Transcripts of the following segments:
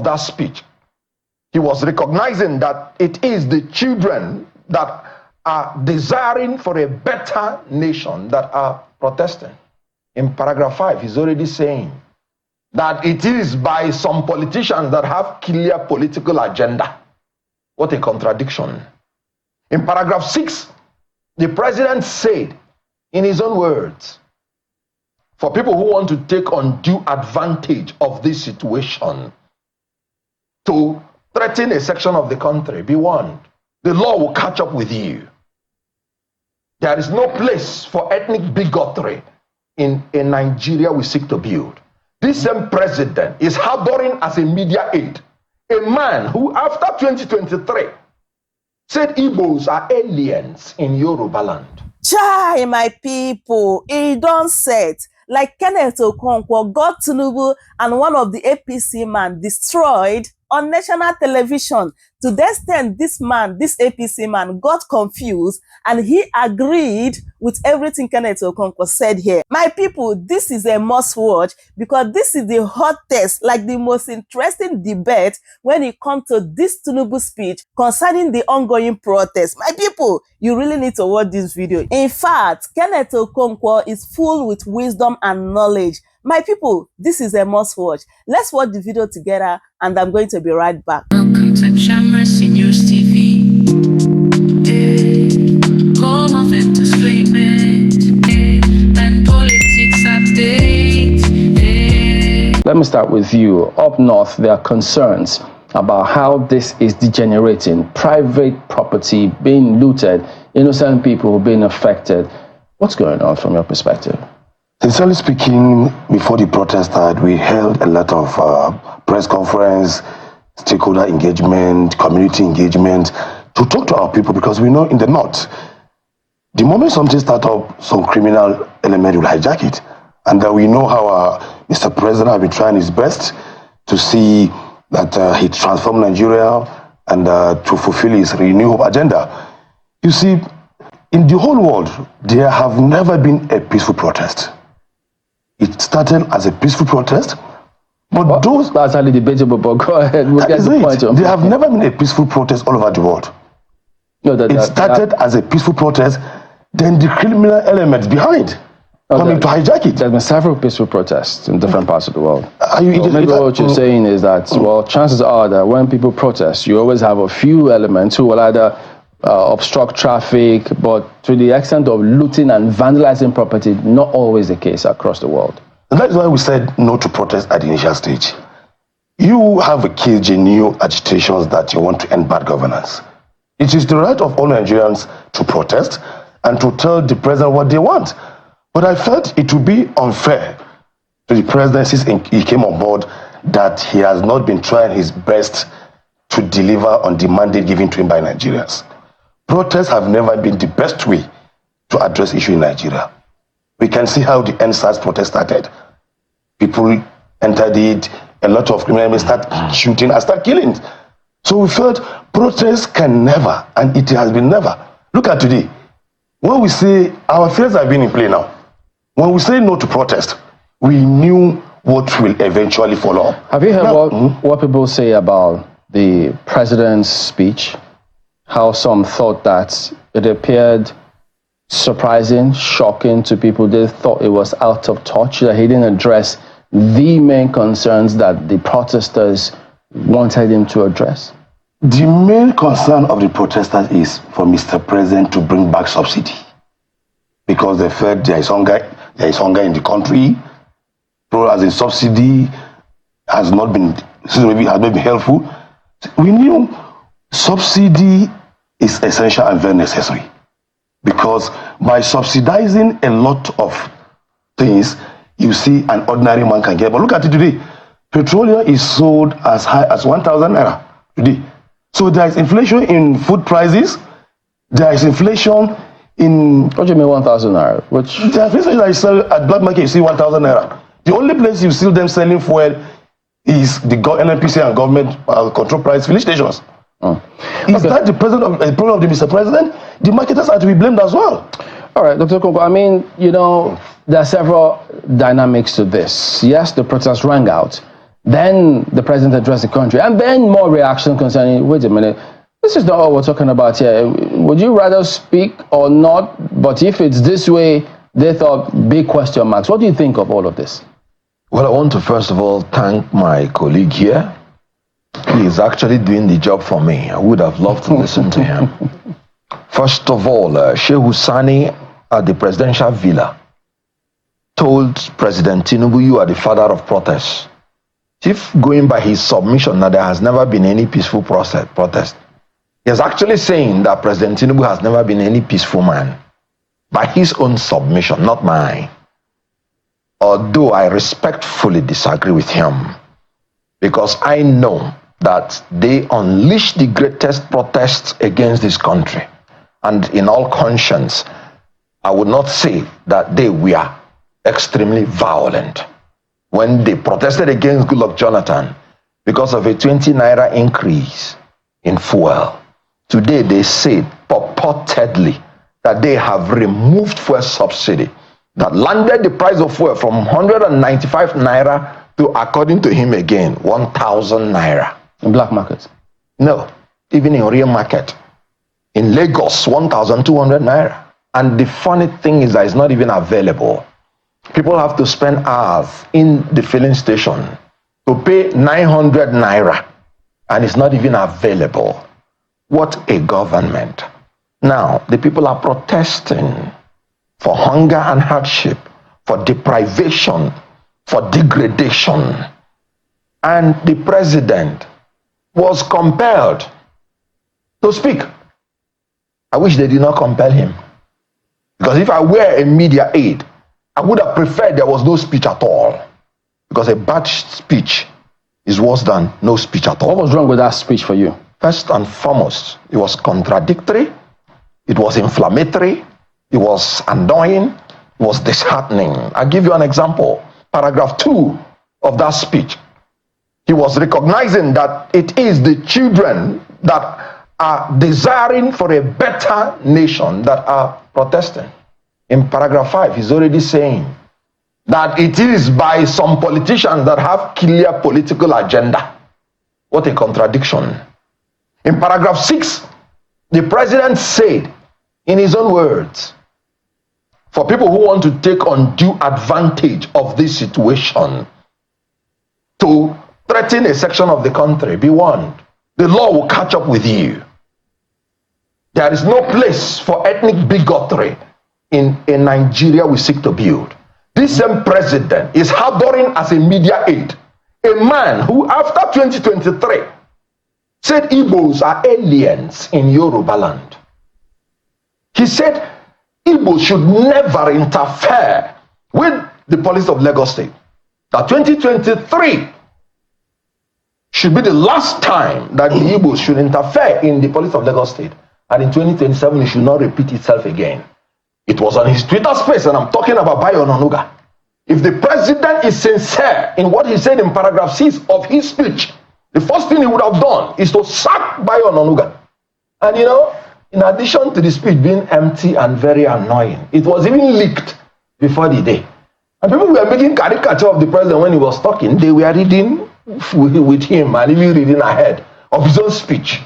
that speech, he was recognizing that it is the children that are desiring for a better nation that are protesting. In paragraph 5, he's already saying that it is by some politicians that have clear political agenda. What a contradiction. In paragraph 6, the president said, in his own words, for people who want to take undue advantage of this situation to threaten a section of the country, be warned, the law will catch up with you. There is no place for ethnic bigotry in Nigeria we seek to build. This same president is harboring as a media aide a man who, after 2023, said Igbos are aliens in Yoruba land. Chai, my people, he don't set. Like Kenneth Okonkwo got Tinubu and one of the APC man destroyed on national television. To the extent this APC man got confused and he agreed with everything Kenneth Okonkwo said here. My people, this is a must watch because this is the hottest, like the most interesting debate when it comes to this Tinubu speech concerning the ongoing protest. My people, you really need to watch this video. In fact, Kenneth Okonkwo is full with wisdom and knowledge. My people, this is a must watch. Let's watch the video together and I'm going to be right back. Welcome to Chamras News TV. Home of entertainment and politics update. Let me start with you. Up north, there are concerns about how this is degenerating. Private property being looted, innocent people being affected. What's going on from your perspective? Sincerely speaking, before the protest started, we held a lot of press conference, stakeholder engagement, community engagement to talk to our people, because we know in the north, the moment something starts up, some criminal element will hijack it. And we know how Mr. President has been trying his best to see that he transformed Nigeria and to fulfill his renewal agenda. You see, in the whole world, there have never been a peaceful protest. It started as a peaceful protest, but those... That's highly debatable, but go ahead. We'll get the point. There have never been a peaceful protest all over the world. No, it started as a peaceful protest, then the criminal elements behind coming to hijack it. There have been several peaceful protests in different parts of the world. Maybe what you're saying is that, well, chances are that when people protest, you always have a few elements who will either obstruct traffic, but to the extent of looting and vandalizing property, not always the case across the world. And that's why we said no to protest at the initial stage. You have a genuine agitations that you want to end bad governance. It is the right of all Nigerians to protest and to tell the president what they want. But I felt it would be unfair to the president since he came on board that he has not been trying his best to deliver on the mandate given to him by Nigerians. Protests have never been the best way to address issues in Nigeria. We can see how the NSAS protest started. People entered it, a lot of criminals start shooting and start killing. So we felt protests can never, and it has been never. Look at today. When we say our fears have been in play now, when we say no to protest, we knew what will eventually follow. Have you heard what people say about the president's speech? How some thought that it appeared surprising, shocking to people. They thought it was out of touch, that he didn't address the main concerns that the protesters wanted him to address. The main concern of the protesters is for Mr. President to bring back subsidy, because they felt there is hunger in the country. So as a subsidy has not been helpful. We knew subsidy is essential and very necessary, because by subsidizing a lot of things, you see an ordinary man can get. But look at it today. Petroleum is sold as high as 1,000 naira today. So there is inflation in food prices. There is inflation in... What do you mean 1,000 naira? Which... There are places that you sell at black market, you see 1,000 naira. The only place you see them selling fuel is the NNPC and government control price filling stations. Is that the problem of the Mr. President? The marketers are to be blamed as well. All right, Dr. Okonkwo, I mean, you know, there are several dynamics to this. Yes, the protest rang out. Then the president addressed the country, and then more reaction concerning, wait a minute, this is not what we're talking about here. Would you rather speak or not? But if it's this way, they thought big question marks. What do you think of all of this? Well, I want to first of all thank my colleague here. He is actually doing the job for me. I would have loved to listen to him. First of all, Sheikh Husani at the presidential villa told President Tinubu, you are the father of protest. If going by his submission that there has never been any peaceful protest, he is actually saying that President Tinubu has never been any peaceful man. By his own submission, not mine. Although I respectfully disagree with him, because I know that they unleashed the greatest protests against this country. And in all conscience, I would not say that they were extremely violent when they protested against Goodluck Jonathan because of a 20 naira increase in fuel. Today they said purportedly that they have removed fuel subsidy that landed the price of fuel from 195 naira to, according to him again, 1,000 naira. In black markets? No, even in real market. In Lagos, 1,200 naira. And the funny thing is that it's not even available. People have to spend hours in the filling station to pay 900 naira, and it's not even available. What a government. Now, the people are protesting for hunger and hardship, for deprivation, for degradation. And the president was compelled to speak. I wish they did not compel him. Because if I were a media aide, I would have preferred there was no speech at all. Because a bad speech is worse than no speech at all. What was wrong with that speech for you? First and foremost, it was contradictory, it was inflammatory, it was annoying, it was disheartening. I'll give you an example. Paragraph 2 of that speech. He was recognizing that it is the children that are desiring for a better nation that are protesting. In paragraph 5, he's already saying that it is by some politicians that have clear political agenda. What a contradiction. In paragraph 6, the president said, in his own words, for people who want to take undue advantage of this situation to threaten a section of the country, be warned, the law will catch up with you. There is no place for ethnic bigotry in a Nigeria we seek to build. This same president is harboring as a media aide a man who, after 2023, said Igbos are aliens in Yoruba land. He said Igbos should never interfere with the police of Lagos State. That 2023 should be the last time that the Igbos should interfere in the police of Lagos State. And in 2027, it should not repeat itself again. It was on his Twitter space, and I'm talking about Bayo Onanuga. If the president is sincere in what he said in paragraph 6 of his speech, the first thing he would have done is to sack Bayo Onanuga. And you know, in addition to the speech being empty and very annoying, it was even leaked before the day. And people were making caricature of the president when he was talking. They were reading with him and even reading ahead of his own speech.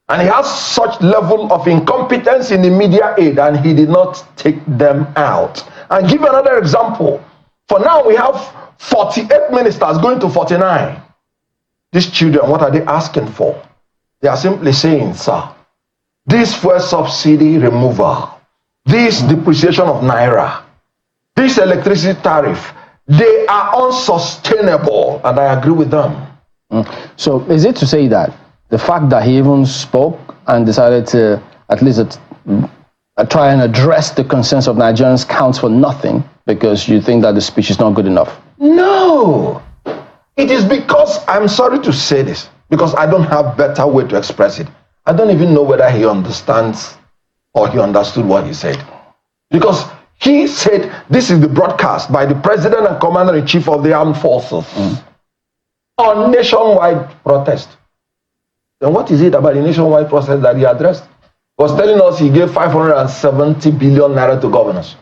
And he has such level of incompetence in the media aid, and he did not take them out. And give another example. For now, we have 48 ministers going to 49. These children, what are they asking for? They are simply saying, sir, this fuel subsidy removal, this depreciation of Naira, this electricity tariff, they are unsustainable, and I agree with them. So is it to say that the fact that he even spoke and decided to at least try and address the concerns of Nigerians counts for nothing because you think that the speech is not good enough? No. It is because, I'm sorry to say this, because I don't have better way to express it. I don't even know whether he understands or he understood what he said. Because he said, this is the broadcast by the President and Commander-in-Chief of the Armed Forces on nationwide protest. Then what is it about the nationwide protest that he addressed? He was telling us he gave 570 billion naira to governors.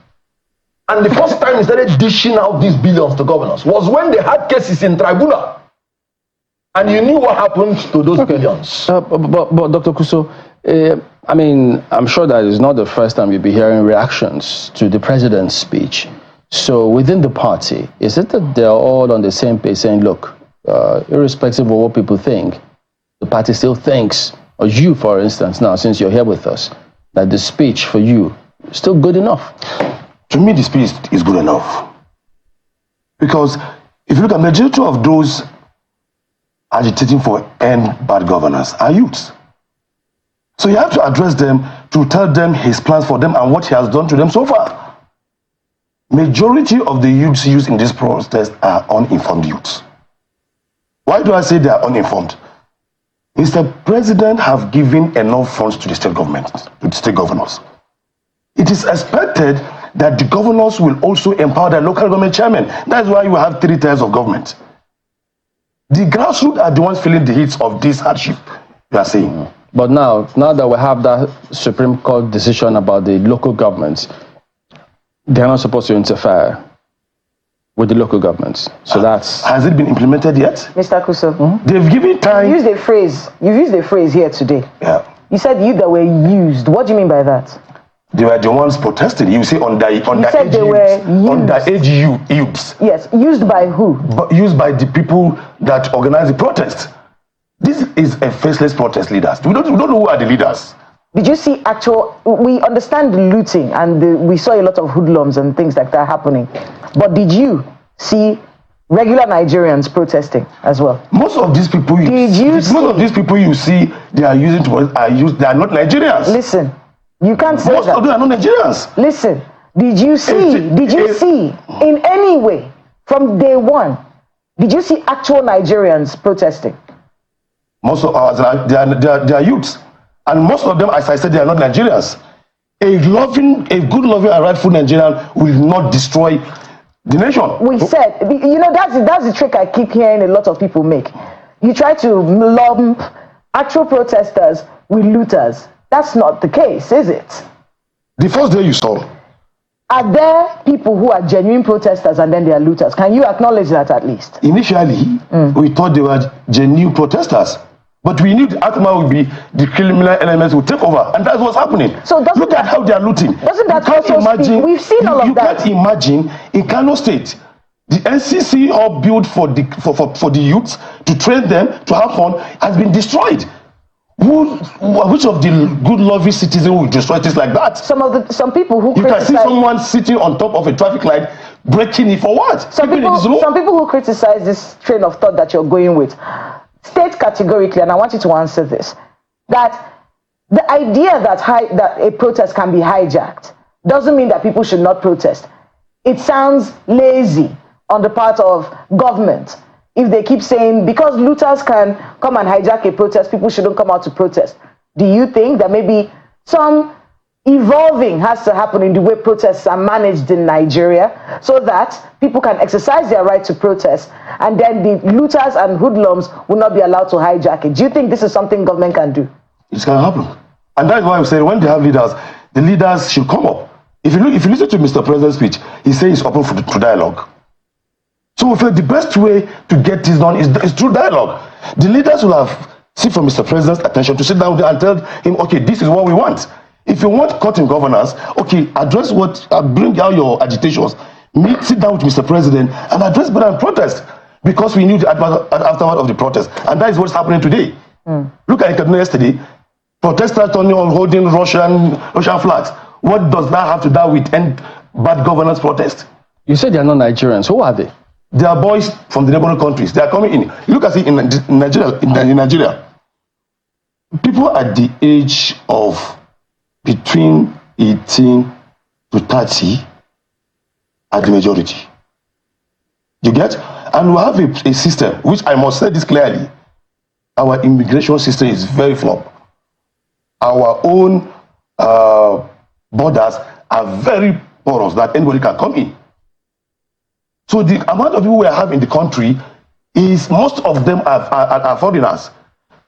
And the first time he started dishing out these billions to governors was when they had cases in tribunal. And you knew what happened to those billions. But Dr. Kuso, I mean, I'm sure that is not the first time you'll be hearing reactions to the president's speech. So within the party, is it that they're all on the same page saying, look, irrespective of what people think, the party still thinks, or you, for instance, now, since you're here with us, that the speech for you is still good enough? To me, the speech is good enough. Because if you look at the majority of those agitating for end bad governance are youths. So you have to address them to tell them his plans for them and what he has done to them so far. Majority of the youths used in this protest are uninformed youths. Why do I say they are uninformed? Mr. President have given enough funds to the state government, to the state governors. It is expected that the governors will also empower the local government chairman. That's why you have 3 tiers of government. The grassroots are the ones feeling the heat of this hardship, you are saying. But now that we have that Supreme Court decision about the local governments, they're not supposed to interfere with the local governments. So that's... Has it been implemented yet? Mr. Kuso, They've given time... you used a phrase here today. Yeah. You said you that were used. What do you mean by that? They were the ones protesting. You say underage youths. Yes, used by who? But used by the people that organize the protest. This is a faceless protest leaders. We don't know who are the leaders. Did you see we understand the looting and we saw a lot of hoodlums and things like that happening. But did you see regular Nigerians protesting as well? Most of these people you see, they are not Nigerians. Listen, you can't say Most that. of them are not Nigerians. Listen, did you see in any way from day one, did you see actual Nigerians protesting? Most of us, they are youths. And most of them, as I said, they are not Nigerians. A good loving and rightful Nigerian will not destroy the nation. We said, that's the trick I keep hearing a lot of people make. You try to lump actual protesters with looters. That's not the case, is it? The first day you saw. Are there people who are genuine protesters and then they are looters? Can you acknowledge that at least? Initially, we thought they were genuine protesters. But we knew the outcome would be the criminal elements will take over. And that's what's happening. So look at how they are looting. Doesn't that also speak? We've seen all of that. You can't imagine in Kano State, the NCC all built for the youths to train them, to have fun, has been destroyed. Which of the good loving citizens will destroy things like that? Some people who you can see someone sitting on top of a traffic light breaking it for what? Some people who criticize this train of thought that you're going with state categorically, and I want you to answer this, that the idea that a protest can be hijacked doesn't mean that people should not protest. It sounds lazy on the part of government if they keep saying because looters can come and hijack a protest, people shouldn't come out to protest. Do you think that maybe some evolving has to happen in the way protests are managed in Nigeria so that people can exercise their right to protest and then the looters and hoodlums will not be allowed to hijack it? Do you think this is something government can do? It's going to happen. And that's why I'm saying when they have leaders, the leaders should come up. If you listen to Mr. President's speech, he says he's open to dialogue. So we feel the best way to get this done is through dialogue. The leaders will have seek from Mr. President's attention to sit down with him and tell him, okay, this is what we want. If you want cutting governance, okay, address bring out your agitations, sit down with Mr. President and address better and protest because we need the aftermath of the protest. And that is what's happening today. Look at it yesterday, protesters turning on holding Russian flags. What does that have to do with end bad governance protest? You said they are not Nigerians. Who are they? They are boys from the neighboring countries. They are coming in. Look at it in Nigeria. In Nigeria, people at the age of between 18 to 30 are the majority. You get? And we have a system, which I must say this clearly. Our immigration system is very flawed. Our own borders are very porous that anybody can come in. So the amount of people we have in the country is most of them are foreigners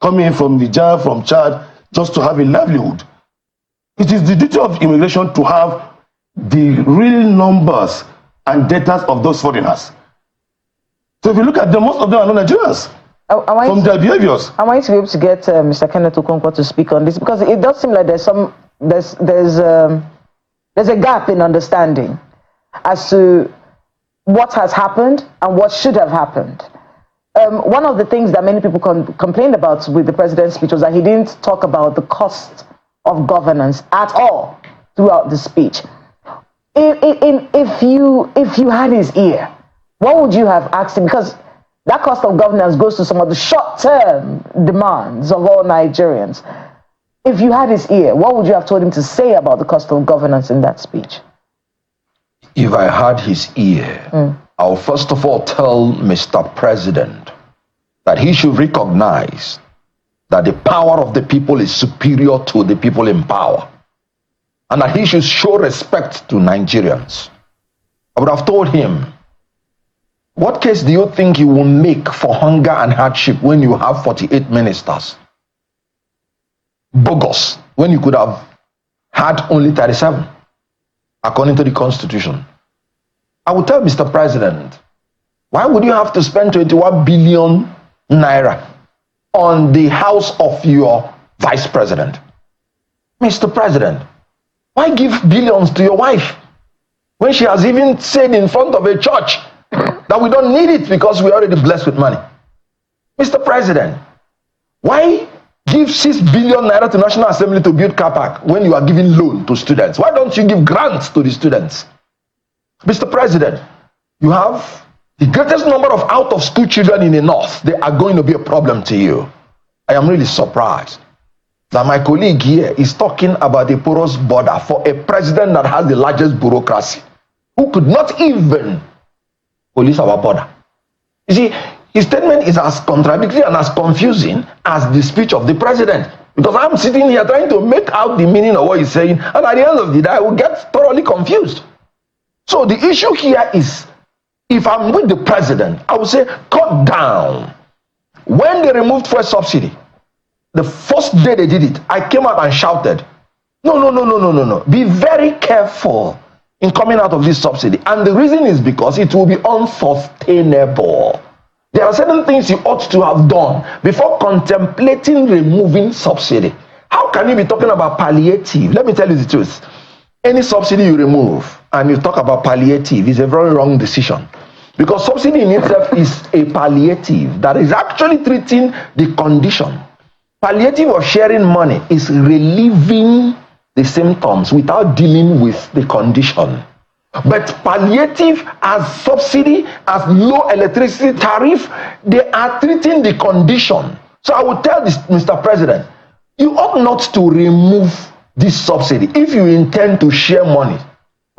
coming in from Niger, from Chad, just to have a livelihood. It is the duty of immigration to have the real numbers and data of those foreigners. So if you look at them, most of them are not Nigerians. from their behaviors. I want you to be able to get Mr. Kenneth Okonkwo to speak on this, because it does seem like there's a gap in understanding as to what has happened and what should have happened. One of the things that many people complained about with the president's speech was that he didn't talk about the cost of governance at all throughout the speech. If you had his ear, what would you have asked him? Because that cost of governance goes to some of the short-term demands of all Nigerians. If you had his ear, what would you have told him to say about the cost of governance in that speech? If I had his ear, I'll first of all tell Mr. President that he should recognize that the power of the people is superior to the people in power, and that he should show respect to Nigerians. I would have told him, what case do you think you will make for hunger and hardship when you have 48 ministers? Bogus, when you could have had only 37, according to the Constitution. I would tell Mr. President, why would you have to spend 21 billion naira on the house of your vice president? Mr. President, why give billions to your wife when she has even said in front of a church that we don't need it because we're already blessed with money? Mr. President, why give 6 billion naira to National Assembly to build car park when you are giving loan to students? Why don't you give grants to the students? Mr. President, you have the greatest number of out-of-school children in the north. They are going to be a problem to you. I am really surprised that my colleague here is talking about a porous border for a president that has the largest bureaucracy, who could not even police our border. You see, his statement is as contradictory and as confusing as the speech of the president, because I'm sitting here trying to make out the meaning of what he's saying, and at the end of the day, I will get thoroughly confused. So the issue here is, if I'm with the president, I would say cut down. When they removed fuel subsidy, the first day they did it, I came out and shouted, no. Be very careful in coming out of this subsidy. And the reason is because it will be unsustainable. There are certain things you ought to have done before contemplating removing subsidy. How can you be talking about palliative? Let me tell you the truth. Any subsidy you remove and you talk about palliative is a very wrong decision, because subsidy in itself is a palliative that is actually treating the condition. Palliative of sharing money is relieving the symptoms without dealing with the condition. But palliative as subsidy, as low electricity tariff, they are treating the condition. So I would tell this, Mr. President, you ought not to remove this subsidy. If you intend to share money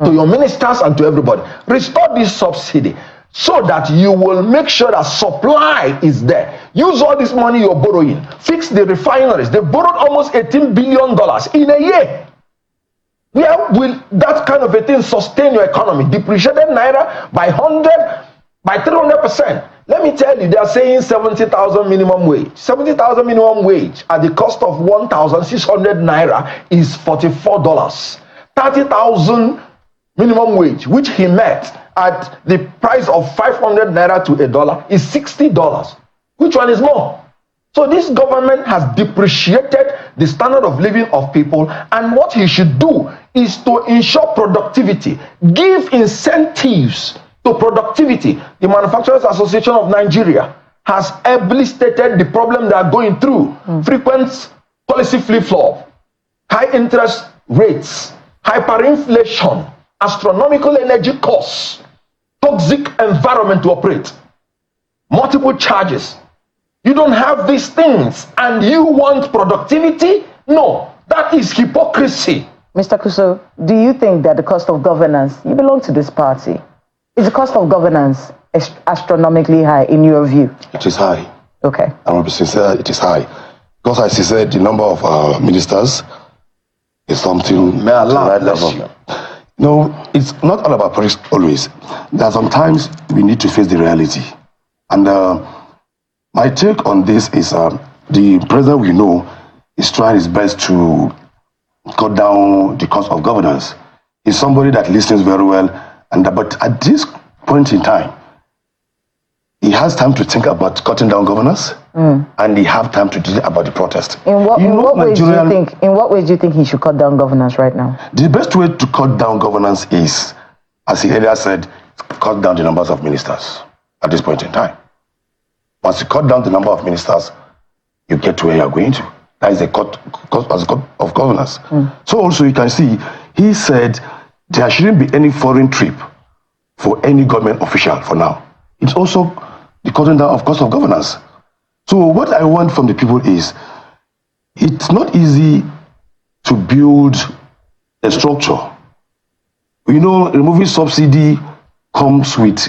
to your ministers and to everybody, restore this subsidy so that you will make sure that supply is there. Use all this money you're borrowing. Fix the refineries. They borrowed almost $18 billion in a year. Where will that kind of a thing sustain your economy? Depreciated naira by 300%. Let me tell you, they are saying 70,000 minimum wage. 70,000 minimum wage at the cost of 1,600 naira is $44. 30,000 minimum wage, which he met at the price of 500 naira to $1, is $60. Which one is more? So this government has depreciated the standard of living of people, and what he should do is to ensure productivity, give incentives to productivity. The Manufacturers Association of Nigeria has ably stated the problem they are going through. Frequent policy flip-flop, high interest rates, hyperinflation, astronomical energy costs, toxic environment to operate, multiple charges. You don't have these things and you want productivity? No, that is hypocrisy. Mr. Kuso, do you think that the cost of governance, you belong to this party, is the cost of governance astronomically high in your view? It is high. Okay. I will be sincere, it is high. Because as you said, the number of ministers is something May Allah to the right bless level. No, it's not all about politics always. There are sometimes we need to face the reality. And my take on this is the president we know is trying his best to cut down the cost of governance. He's somebody that listens very well, but at this point in time, he has time to think about cutting down governors, and he have time to think about the protest. In what ways do you Nigerian- think? In what ways do you think he should cut down governance right now? The best way to cut down governance is, as he earlier said, cut down the numbers of ministers at this point in time. Once you cut down the number of ministers, you get to where you are going to. That is a cut of governance. So also you can see, he said there shouldn't be any foreign trip for any government official for now. It's also the cutting down of cost of governance. So what I want from the people is, it's not easy to build a structure. You know, removing subsidy comes with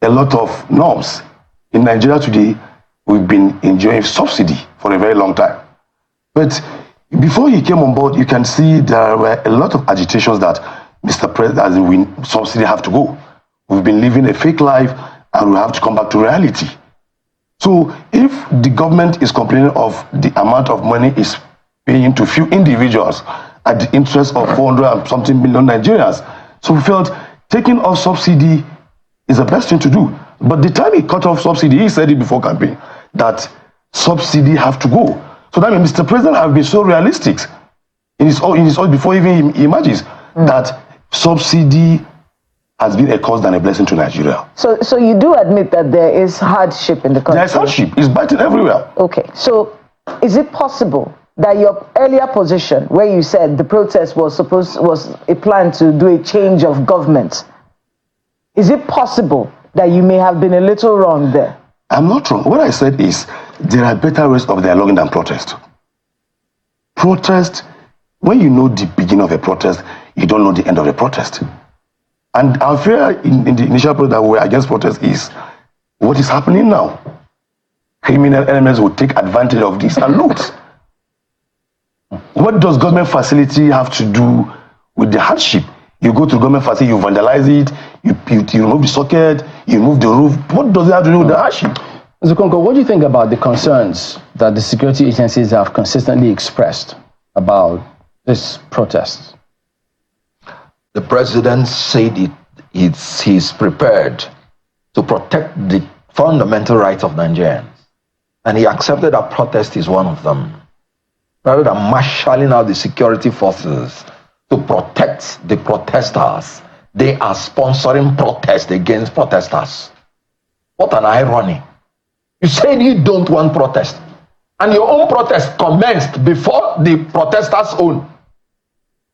a lot of norms. In Nigeria today, we've been enjoying subsidy for a very long time. But before he came on board, you can see there were a lot of agitations that Mr. President, as in subsidy have to go. We've been living a fake life and we have to come back to reality. So if the government is complaining of the amount of money is paying to few individuals at the interest of 400 and something million Nigerians, so we felt taking off subsidy is the best thing to do. But the time he cut off subsidy, he said it before campaign, that subsidy have to go. So that means Mr. President have been so realistic in his own before even he emerges that subsidy has been a cause than a blessing to Nigeria. So you do admit that there is hardship in the country? There is hardship. It's biting everywhere. Okay, so is it possible that your earlier position, where you said the protest was a plan to do a change of government, is it possible that you may have been a little wrong there? I'm not wrong. What I said is there are better ways of dialoguing than protest. Protest, when you know the beginning of a protest, you don't know the end of the protest. And our fear in the initial protest that we were against protest is what is happening now. Criminal elements will take advantage of this and loot. What does government facility have to do with the hardship? You go to the government facility, you vandalize it, you remove the socket, you remove the roof. What does it have to do with the hardship? Mr. Okonkwo, what do you think about the concerns that the security agencies have consistently expressed about this protest? The president said he's prepared to protect the fundamental rights of Nigerians. And he accepted that protest is one of them. Rather than marshalling out the security forces to protect the protesters, they are sponsoring protest against protesters. What an irony. You said you don't want protest, and your own protest commenced before the protesters' own.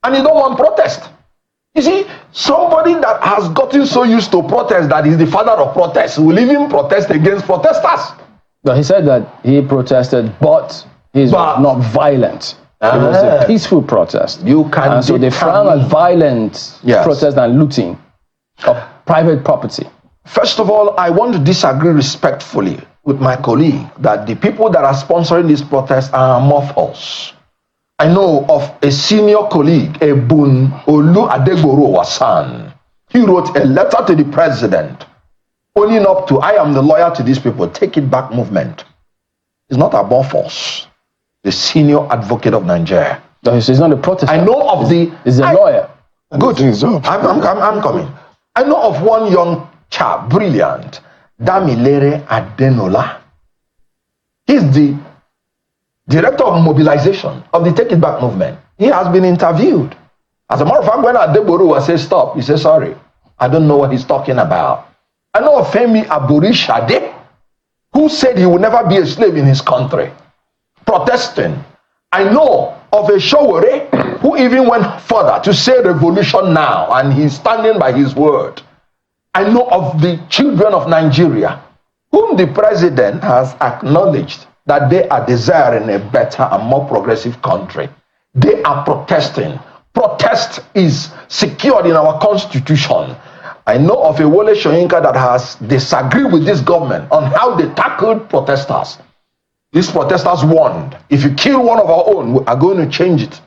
And you don't want protest. You see, somebody that has gotten so used to protest that is the father of protest will even protest against protesters. No, he said that he protested, but he's not violent. It was a peaceful protest. You can and so they frown at violent protest and looting of private property. First of all, I want to disagree respectfully with my colleague that the people that are sponsoring this protest are more false. I know of a senior colleague, Ebun Olu Adegboro Wasan. He wrote a letter to the president, owning up to, I am the lawyer to these people, take it back movement. It's not about force. The senior advocate of Nigeria. No, he's not a protester. I know of he's a lawyer. Good. I'm coming. I know of one young chap, brilliant, Damilere Adenola. He's the director of mobilization of the Take It Back movement. He has been interviewed. As a matter of fact, when Adeboru was said stop, he said sorry. I don't know what he's talking about. I know of Femi Aborishade, who said he would never be a slave in his country, protesting. I know of a Showore who even went further to say revolution now, and he's standing by his word. I know of the children of Nigeria, whom the president has acknowledged that they are desiring a better and more progressive country. They are protesting. Protest is secured in our constitution. I know of a Wole Soyinka that has disagreed with this government on how they tackled protesters. These protesters warned, if you kill one of our own, we are going to change it.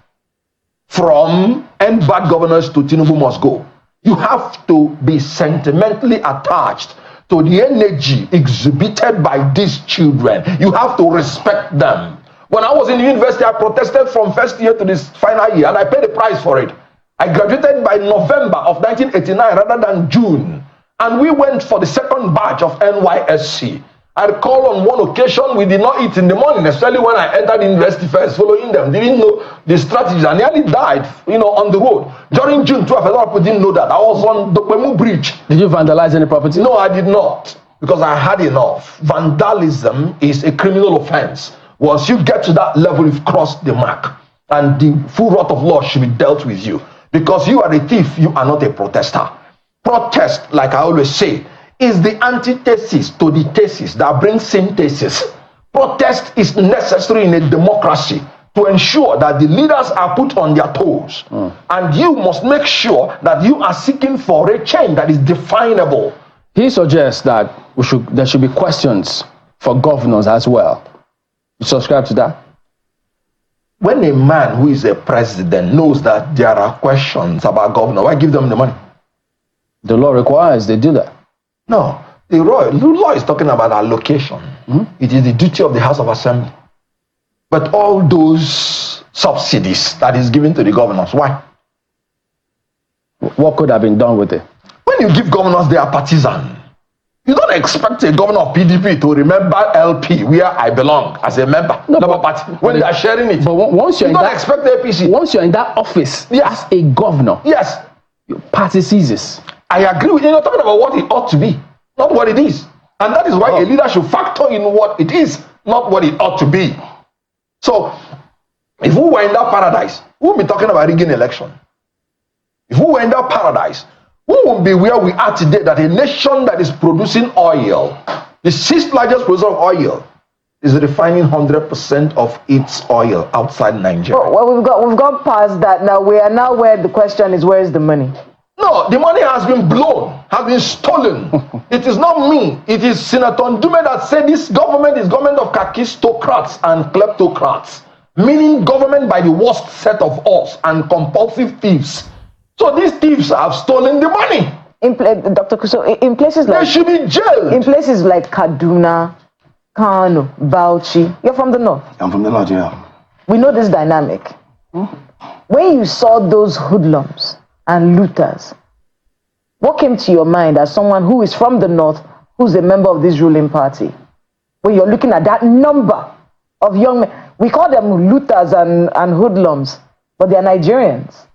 From end bad governance to Tinubu must go. You have to be sentimentally attached to the energy exhibited by these children. You have to respect them. When I was in university, I protested from first year to this final year, and I paid the price for it. I graduated by November of 1989 rather than June. And we went for the second batch of NYSC. I recall on one occasion we did not eat in the morning, especially when I entered university first, following them. Didn't know the strategies. I nearly died, on the road. During June 12th, a lot of people didn't know that. I was on the Kwemu Bridge. Did you vandalize any property? No, I did not, because I had enough. Vandalism is a criminal offense. Once you get to that level, you've crossed the mark. And the full wrath of law should be dealt with you. Because you are a thief, you are not a protester. Protest, like I always say, is the antithesis to the thesis that brings synthesis. Protest is necessary in a democracy to ensure that the leaders are put on their toes. And you must make sure that you are seeking for a change that is definable. He suggests that there should be questions for governors as well. You subscribe to that? When a man who is a president knows that there are questions about governor, why give them the money? The law requires they do that. No, the law is talking about allocation. It is the duty of the House of Assembly. But all those subsidies that is given to the governors, why? What could have been done with it? When you give governors, they are partisan. You don't expect a governor of PDP to remember LP, where I belong as a member, party, when they are sharing it. But once you're you don't expect the APC. Once you're in that office Yes. as a governor, Yes, your party seizes. I agree with you. You're talking about what it ought to be, not what it is. And that is why a leader should factor in what it is, not what it ought to be. So, if we were in that paradise, we would be talking about rigging election. If we were in that paradise, we would be where we are today, that a nation that is producing oil, the sixth largest producer of oil, is refining 100% of its oil outside Nigeria. Well, we've got past that now. We are now where the question is, where is the money? No, the money has been blown, has been stolen. It is not me. It is Senator Ndume that said this government is government of kakistocrats and kleptocrats, meaning government by the worst set of us and compulsive thieves. So these thieves have stolen the money. Dr. Kuso, in places like... They should be jailed. In places like Kaduna, Kano, Bauchi, you're from the north. I'm from the north, yeah. We know this dynamic. When you saw those hoodlums and looters, what came to your mind as someone who is from the north, who's a member of this ruling party? When you're looking at that number of young men, we call them looters and hoodlums, but they're Nigerians.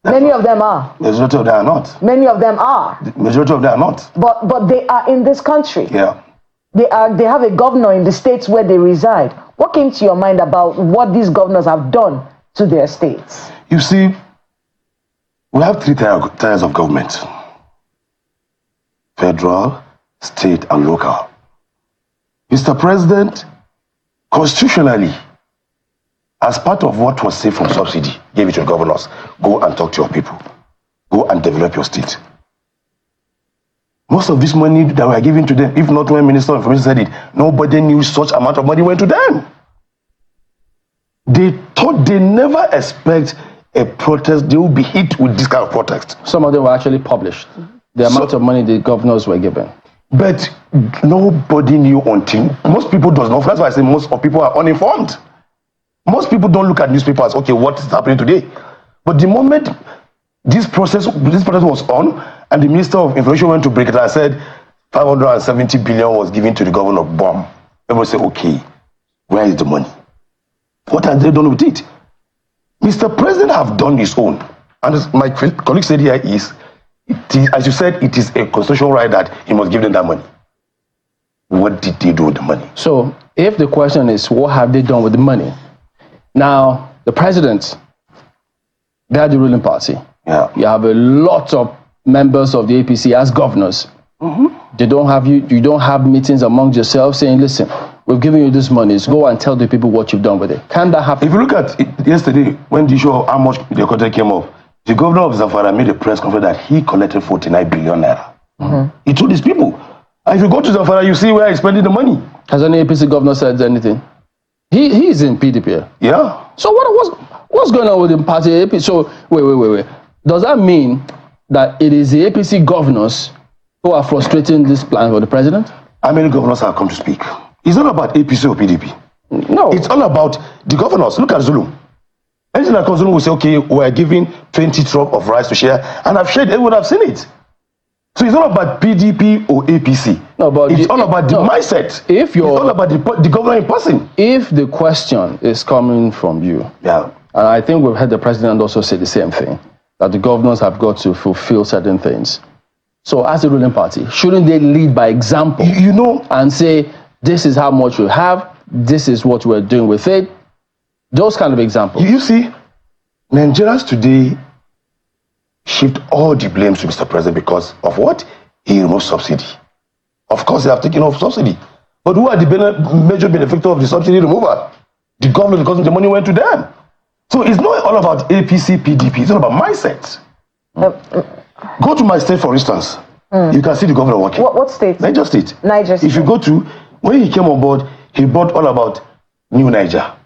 Many of them are. Majority of them are not. Many of them are. Majority of them are not. But they are in this country. Yeah. They have a governor in the states where they reside. What came to your mind about what these governors have done to their states? You see, we have three tiers of government: federal, state, and local. Mr. President, constitutionally, as part of what was saved from subsidy, gave it to the governors. Go and talk to your people. Go and develop your state. Most of this money that we are giving to them, if not when Minister of Information said it, nobody knew such amount of money went to them. They thought they never expect a protest, they will be hit with this kind of protest. Some of them were actually published. The amount of money the governors were given. But nobody knew until most people does not. That's why I say most of people are uninformed. Most people don't look at newspapers. Okay, what is happening today? But the moment this process was on, and the Minister of Information went to break it, I said 570 billion was given to the governor of BOM. Everyone said, okay, where is the money? What have they done with it? Mr. President have done his own. And as my colleague said here is, as you said, it is a constitutional right that he must give them that money. What did they do with the money? So if the question is, what have they done with the money? Now, the president, they are the ruling party. Yeah. You have a lot of members of the APC as governors. They don't have you don't have meetings among yourselves saying, listen, we've given you this money, so go and tell the people what you've done with it. Can that happen? If you look at it, yesterday, when the issue of how much the contract came up, the governor of Zamfara made a press conference that he collected 49 billion naira. He told his people. And if you go to Zamfara, you see where he's spending the money. Has any APC governor said anything? He's in PDP. Yeah. So what's going on with the party APC? So wait. Does that mean that it is the APC governors who are frustrating this plan for the president? How many governors have come to speak? It's not about APC or PDP. No. It's all about the governors. Look at Zulu. Anything that comes Zulu will say, okay, we're giving 20 truck of rice to share. And I've shared, everyone have seen it. So it's not about PDP or APC. No, but it's all about the mindset. If you're, it's all about the governor in person. If the question is coming from you, yeah, and I think we've heard the president also say the same thing, that the governors have got to fulfill certain things. So as a ruling party, shouldn't they lead by example? You know, and say, this is how much we have, this is what we're doing with it. Those kind of examples. You see, Nigerians today shift all the blame to Mr. President because of what? He removed subsidy. Of course, they have taken off subsidy. But who are the major benefactors of the subsidy removal? The government, because the money went to them. So it's not all about APC, PDP. It's all about mindset. Go to my state, for instance. You can see the governor working. What state? Niger State. Niger State. If you go to, when he came on board, he brought all about New Niger.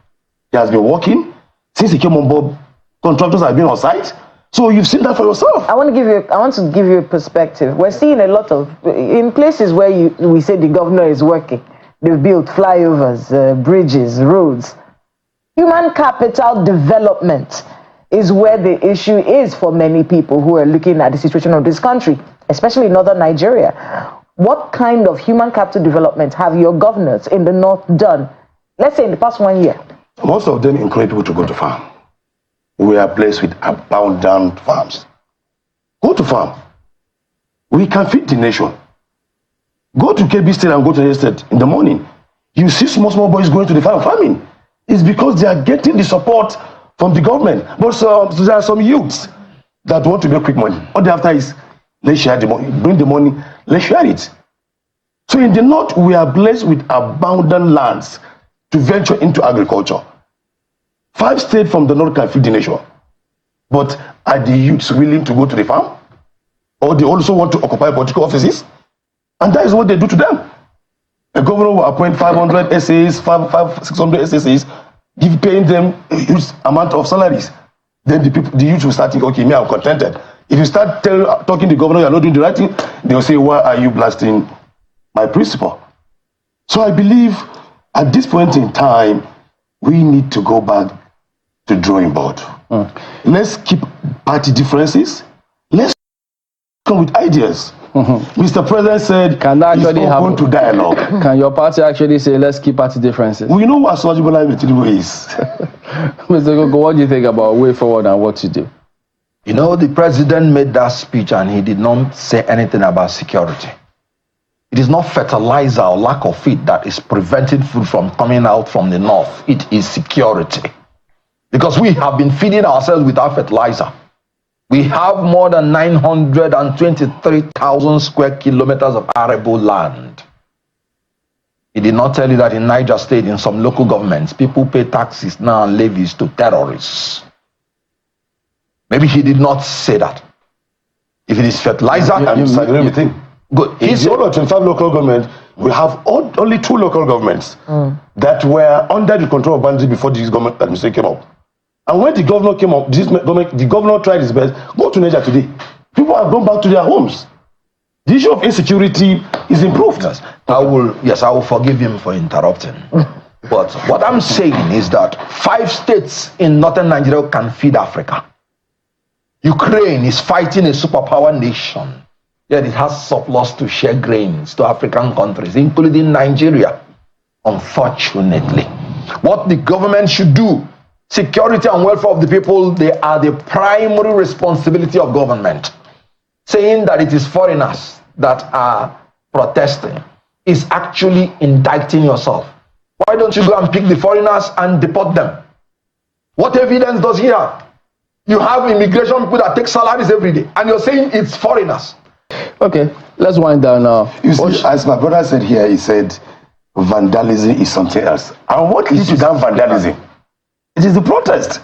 He has been working. Since he came on board, contractors have been on site. So you've seen that for yourself. I want to give you a perspective. We're seeing a lot of, in places where we say the governor is working, they've built flyovers, bridges, roads. Human capital development is where the issue is for many people who are looking at the situation of this country, especially in northern Nigeria. What kind of human capital development have your governors in the north done, let's say in the past 1 year? Most of them encourage people to go to farm. We are blessed with abundant farms. Go to farm. We can feed the nation. Go to KB State and go to the state in the morning. You see small boys going to the farming. It's because they are getting the support from the government. But there are some youths that want to make quick money. All they after is, let's share the money. Bring the money, let's share it. So in the north, we are blessed with abundant lands to venture into agriculture. 5 states from the north can feed the nation. But are the youths willing to go to the farm? Or they also want to occupy political offices? And that is what they do to them. A governor will appoint 500 SAs, 600 SAs, paying them a huge amount of salaries. Then the youth will start thinking, okay, me, I'm contented. If you start talking to the governor, you're not doing the right thing, they'll say, why are you blasting my principle? So I believe at this point in time, we need to go back to drawing board. Let's keep party differences. Let's come with ideas. Mr. President said he's open to dialogue. Can your party actually say, let's keep party differences? We know what Tinubu is. Mr. Okonkwo, what do you think about way forward and what to do? You know, the president made that speech and he did not say anything about security. It is not fertilizer or lack of it that is preventing food from coming out from the north. It is security. Because we have been feeding ourselves without fertilizer. We have more than 923,000 square kilometers of arable land. He did not tell you that in Niger State, in some local governments, people pay taxes now and levies to terrorists. Maybe he did not say that. If it is fertilizer, I'm disagreeing with him. Good. In the whole of 25 local governments, we have only 2 local governments that were under the control of bandits before this government administration came up. And when the governor came up, the governor tried his best. Go to Niger today. People have gone back to their homes. The issue of insecurity is improved. Yes, I will forgive him for interrupting. But what I'm saying is that 5 states in northern Nigeria can feed Africa. Ukraine is fighting a superpower nation. Yet it has surplus to share grains to African countries, including Nigeria. Unfortunately, what the government should do, security and welfare of the people, they are the primary responsibility of government. Saying that it is foreigners that are protesting is actually indicting yourself. Why don't you go and pick the foreigners and deport them? What evidence does he have? You have immigration people that take salaries every day, and you're saying it's foreigners. Okay, let's wind down now. You see, as my brother said here, he said vandalism is something else. And what leads to that vandalism? It is the protest.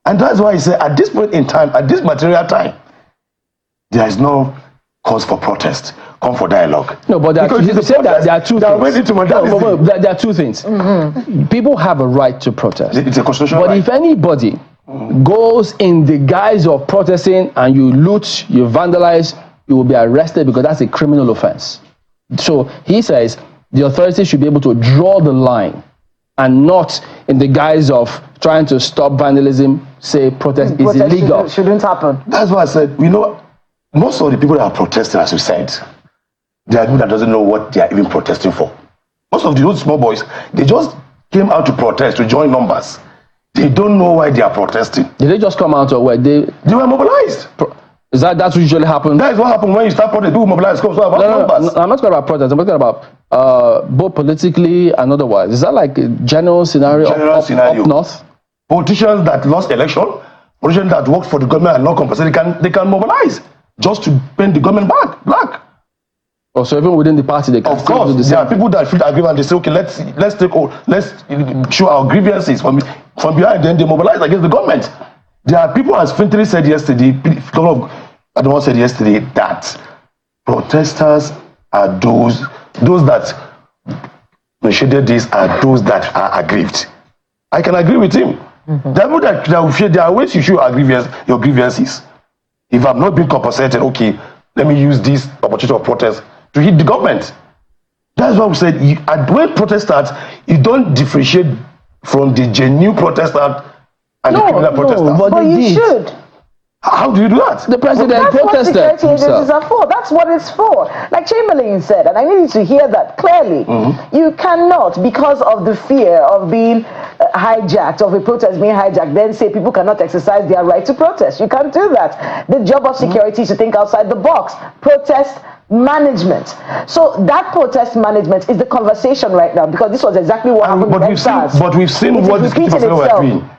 And that's why he said at this point in time, at this material time, there is no cause for protest. Come for dialogue. No, but there are two things. There are 2 things. People have a right to protest. It's a constitutional right. But if anybody goes in the guise of protesting and you loot, you vandalize, you will be arrested because that's a criminal offense. So he says the authorities should be able to draw the line and not in the guise of trying to stop vandalism, say protest is illegal. Shouldn't happen. That's why I said, most of the people that are protesting, as you said, they are people that doesn't know what they are even protesting for. Most of those small boys, they just came out to protest, to join numbers. They don't know why they are protesting. Did they just come out or what? They were mobilized. Is that's what usually happens? That is what happens when you start protesting. People mobilize. So about numbers. No, I'm not talking about protest. I'm talking about both politically and otherwise. Is that like a general scenario, up north? Politicians that lost election, politicians that worked for the government and not compensated, they can mobilize just to bend the government back. Oh, so even within the party, they can. Of course, there are people that feel aggrieved and they say, okay, let's show our grievances from behind. Then they mobilize against the government. There are people, as Fintri said yesterday, I don't want to say yesterday, that protesters are those that initiated this are those that are aggrieved. I can agree with him. Mm-hmm. There are ways you show your grievances. If I'm not being compensated, okay, let me use this opportunity of protest to hit the government. That's why we said when protest starts, you don't differentiate from the genuine protester and the criminal protester. But you should. How do you do that? The president protested. That's what security agencies are for. That's what it's for. Like Chamberlain said, and I need you to hear that clearly. Mm-hmm. You cannot, because of the fear of being hijacked, of a protest being hijacked, then say people cannot exercise their right to protest. You can't do that. The job of security is to think outside the box. Protest management. So that protest management is the conversation right now, because this was exactly what happened with EndSARS. But we've seen what these people were doing.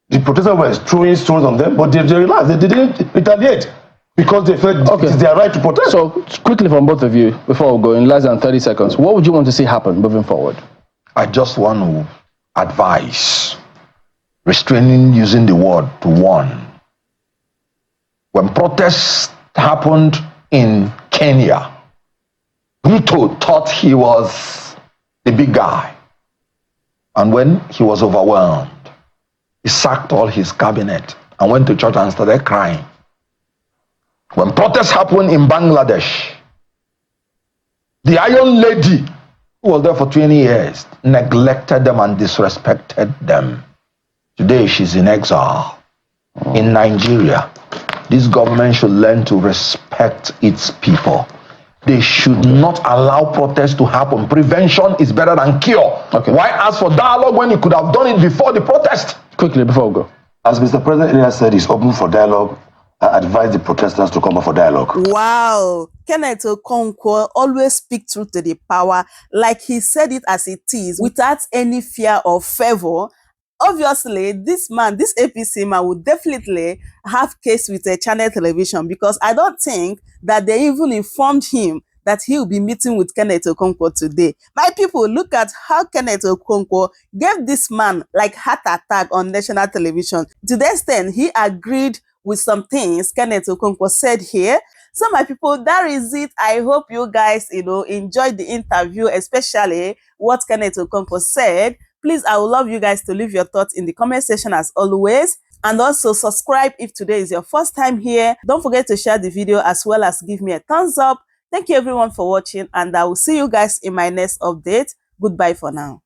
The protesters were throwing stones on them, but they realized they didn't retaliate because they felt it's their right to protest. So, quickly from both of you, before we go, in less than 30 seconds, what would you want to see happen moving forward? I just want to advise restraining using the word to warn. When protests happened in Kenya, Ruto thought he was the big guy. And when he was overwhelmed, he sacked all his cabinet and went to church and started crying. When protests happened in Bangladesh, the Iron Lady, who was there for 20 years, neglected them and disrespected them. Today she's in exile. In Nigeria, this government should learn to respect its people. They should not allow protests to happen. Prevention is better than cure. Okay. Why ask for dialogue when you could have done it before the protest? Quickly, before we go. As Mr. President earlier said, he's open for dialogue. I advise the protesters to come up for dialogue. Wow. Kenneth Okonkwo always speak truth to the power, like he said it as it is, without any fear or favor. Obviously, this man, this APC man, would definitely have case with a channel television, because I don't think that they even informed him that he will be meeting with Kenneth Okonkwo today. My people, look at how Kenneth Okonkwo gave this man like heart attack on national television. To the extent he agreed with some things Kenneth Okonkwo said here. So my people, that is it. I hope you guys, enjoyed the interview, especially what Kenneth Okonkwo said. Please, I would love you guys to leave your thoughts in the comment section as always. And also subscribe if today is your first time here. Don't forget to share the video as well as give me a thumbs up. Thank you everyone for watching, and I will see you guys in my next update. Goodbye for now.